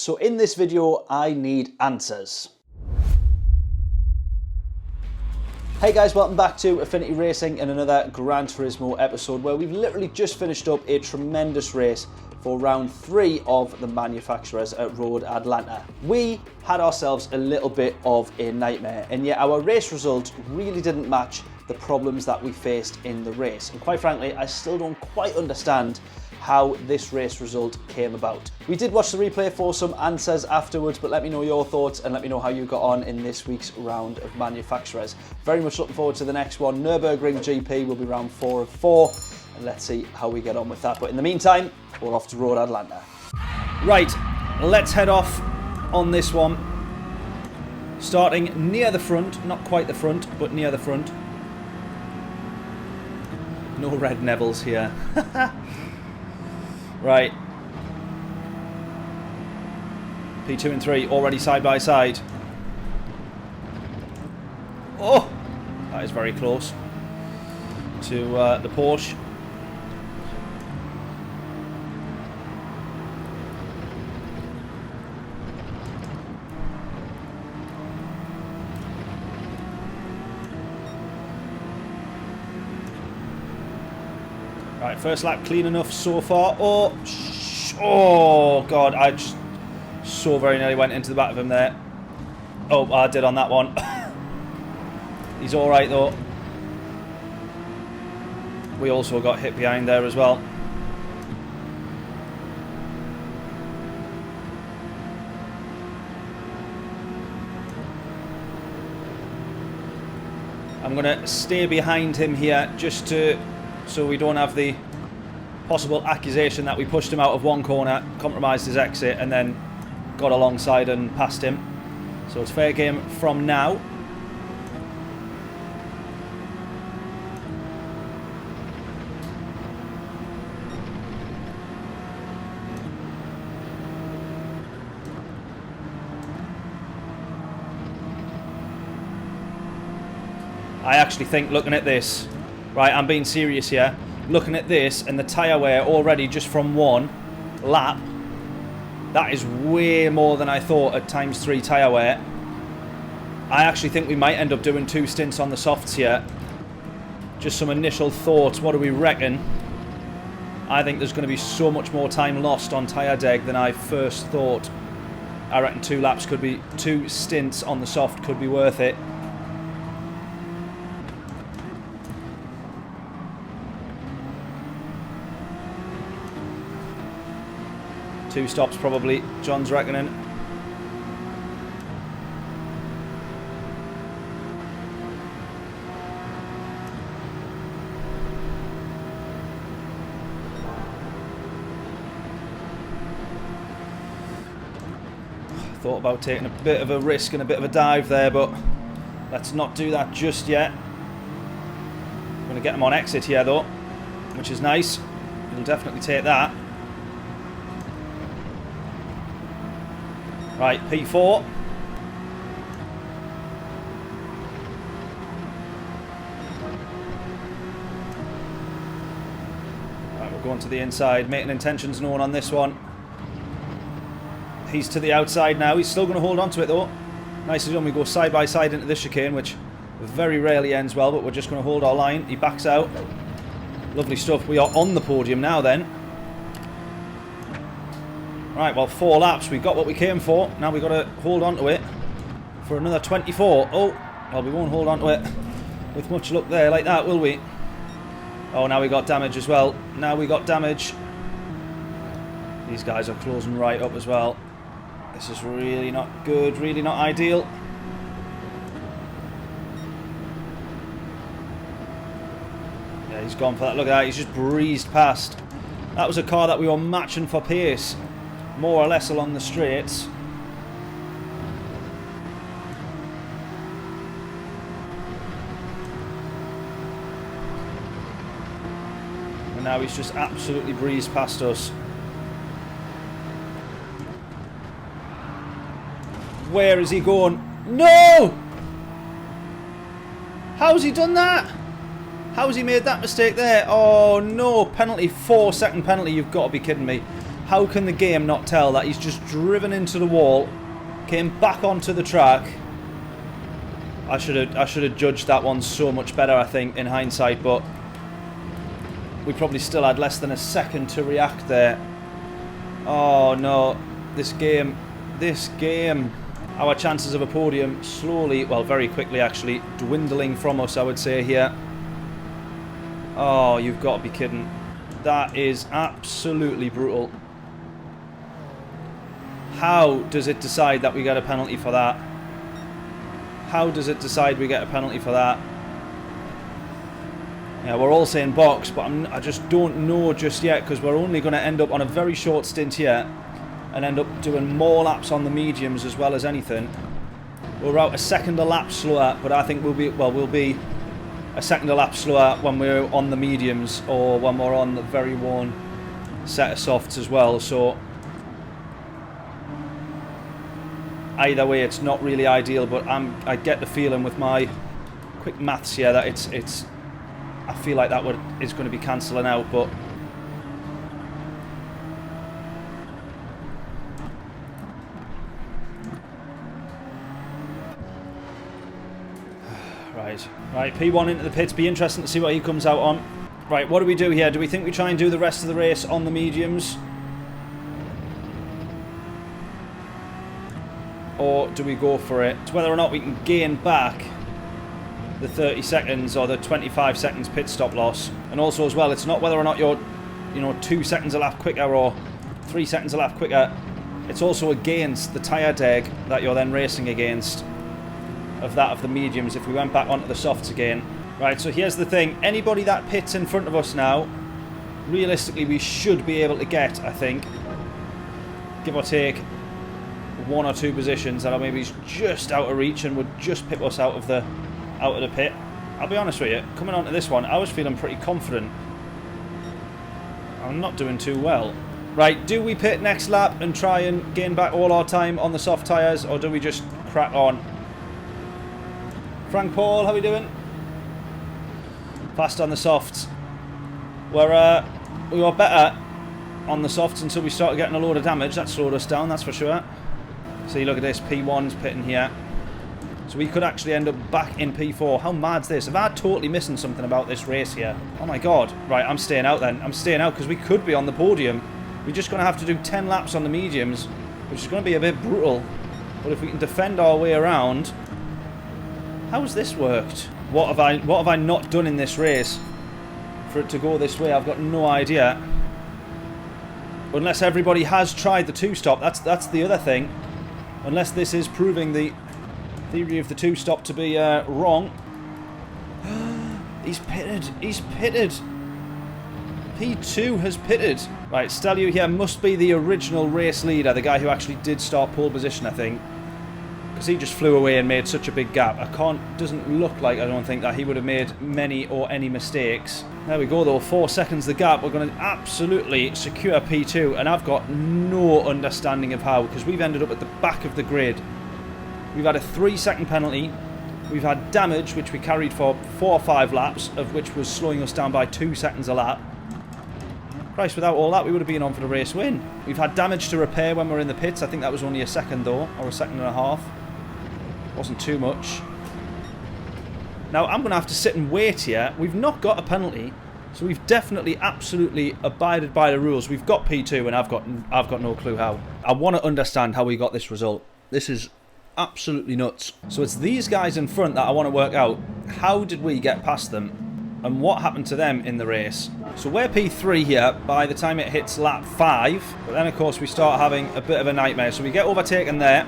So in this video, I need answers. Hey guys, welcome back to Affinity Racing and another Gran Turismo episode where we've literally just finished up a tremendous race for round 3 of the manufacturers at Road Atlanta. We had ourselves a little bit of a nightmare, and yet our race result really didn't match the problems that we faced in the race. And quite frankly, I still don't quite understand how this race result came about. We did watch the replay for some answers afterwards, but let me know your thoughts and let me know how you got on in this week's round of manufacturers. Very much looking forward to the next one. Nürburgring GP will be round 4 of 4, and let's see how we get on with that. But in the meantime, we're off to Road Atlanta. Right, let's head off on this one. Starting near the front, not quite the front, but near the front. No red Neville's here. Right. P2 and 3 already side by side. Oh! That is very close to the Porsche. Right, first lap clean enough so far. Oh God, I just so very nearly went into the back of him there. Oh, I did on that one. He's all right though. We also got hit behind there as well. I'm gonna stay behind him here just to so we don't have the possible accusation that we pushed him out of one corner, compromised his exit, and then got alongside and passed him. So it's fair game from now. I actually think, looking at this, right, I'm being serious here. Looking at this and the tyre wear already just from one lap, that is way more than I thought at ×3 tyre wear. I actually think we might end up doing 2 stints on the softs here. Just some initial thoughts. What do we reckon? I think there's going to be so much more time lost on tyre deg than I first thought. I reckon 2 laps could be 2 stints on the soft could be worth it. Two stops probably, John's reckoning. Thought about taking a bit of a risk and a bit of a dive there, but let's not do that just yet. I'm going to get him on exit here though, which is nice. He'll definitely take that. Right, P4. Right, we're going to the inside, making intentions known on this one. He's to the outside now. He's still going to hold on to it though. Nicely done. We go side by side into this chicane, which very rarely ends well, but we're just going to hold our line. He backs out. Lovely stuff. We are on the podium now then. Right, well, 4 laps, we got what we came for. Now we've got to hold on to it for another 24. Oh, well, we won't hold on to it with much luck there like that, will we? Oh, now we got damage as well. Now we got damage. These guys are closing right up as well. This is really not good, really not ideal. Yeah, he's gone for that. Look at that, he's just breezed past. That was a car that we were matching for pace, more or less along the straights. And now he's just absolutely breezed past us. Where is he going? No! How's he done that? How's he made that mistake there? Oh no, penalty, 4-second penalty, you've got to be kidding me. How can the game not tell that he's just driven into the wall, came back onto the track? I should have judged that one so much better, I think, in hindsight, but we probably still had less than a second to react there. Oh no, this game. Our chances of a podium slowly, well, very quickly actually, dwindling from us, I would say here. Oh, you've got to be kidding. That is absolutely brutal. How does it decide that we get a penalty for that? How does it decide we get a penalty for that? Yeah, we're all saying box, but I just don't know just yet, because we're only going to end up on a very short stint here and end up doing more laps on the mediums as well as anything. We're out a second a lap slower, but I think we'll be a second a lap slower when we're on the mediums or when we're on the very worn set of softs as well. So either way, it's not really ideal, but I get the feeling with my quick maths here that it's I feel like that is going to be cancelling out, but right, P1 into the pits. Be interesting to see what he comes out on. Right, what do we do here? Do we think we try and do the rest of the race on the mediums? Or do we go for it? It's whether or not we can gain back the 30 seconds or the 25 seconds pit stop loss. And also as well, it's not whether or not you're, 2 seconds a lap quicker or 3 seconds a lap quicker. It's also against the tyre deg that you're then racing against of that of the mediums if we went back onto the softs again. Right, so here's the thing. Anybody that pits in front of us now, realistically we should be able to get, I think, give or take 1 or 2 positions that are maybe just out of reach and would just pip us out of the pit. I'll be honest with you, coming onto this one, I was feeling pretty confident. I'm not doing too well. Right, do we pit next lap and try and gain back all our time on the soft tyres, or do we just crack on? Frank Paul, how we doing? Fast on the softs. We were better on the softs until we started getting a load of damage. That slowed us down, that's for sure. See, look at this, P1's pitting here. So we could actually end up back in P4. How mad's this? Have I totally missing something about this race here? Oh my god. Right, I'm staying out then. I'm staying out because we could be on the podium. We're just going to have to do 10 laps on the mediums, which is going to be a bit brutal. But if we can defend our way around... How's this worked? What have I not done in this race for it to go this way? I've got no idea. Unless everybody has tried the two-stop. That's the other thing. Unless this is proving the theory of the two-stop to be wrong. He's pitted. He's pitted. P2 has pitted. Right, Stelio here must be the original race leader, the guy who actually did start pole position, I think. Because he just flew away and made such a big gap. Doesn't look like, I don't think, that he would have made many or any mistakes. There we go though, 4 seconds the gap. We're going to absolutely secure P2, and I've got no understanding of how, because we've ended up at the back of the grid. We've had a 3-second penalty. We've had damage, which we carried for 4 or 5 laps, of which was slowing us down by 2 seconds a lap. Christ, without all that, we would have been on for the race win. We've had damage to repair when we're in the pits. I think that was only a second though, or a second and a half. Wasn't too much. Now, I'm going to have to sit and wait here. We've not got a penalty, so we've definitely, absolutely abided by the rules. We've got P2, and I've got no clue how. I want to understand how we got this result. This is absolutely nuts. So it's these guys in front that I want to work out. How did we get past them, and what happened to them in the race? So we're P3 here by the time it hits lap 5, but then of course we start having a bit of a nightmare. So we get overtaken there.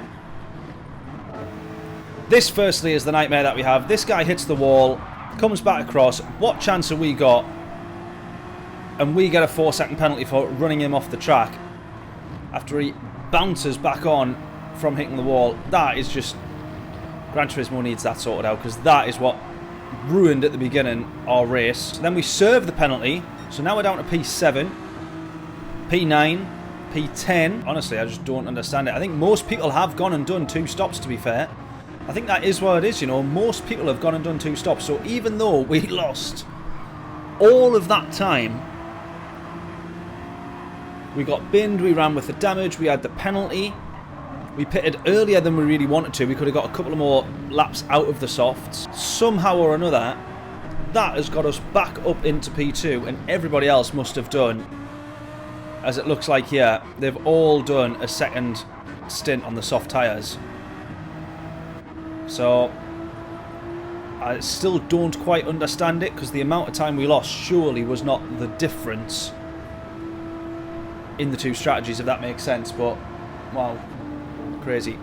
This firstly is the nightmare that we have. This guy hits the wall, comes back across. What chance have we got? And we get a 4-second penalty for running him off the track after he bounces back on from hitting the wall. That is just... Gran Turismo needs that sorted out, because that is what ruined at the beginning our race. So then we serve the penalty. So now we're down to P7, P9, P10. Honestly, I just don't understand it. I think most people have gone and done 2 stops, to be fair. I think that is what it is, you know. Most people have gone and done 2 stops. So even though we lost all of that time We got binned, we ran with the damage, we had the penalty. We pitted earlier than we really wanted to. We could have got a couple of more laps out of the softs. Somehow or another, that has got us back up into P2, and everybody else must have done, as it looks like here, they've all done a second stint on the soft tyres. So I still don't quite understand it, because the amount of time we lost surely was not the difference in the two strategies, if that makes sense. But wow, crazy.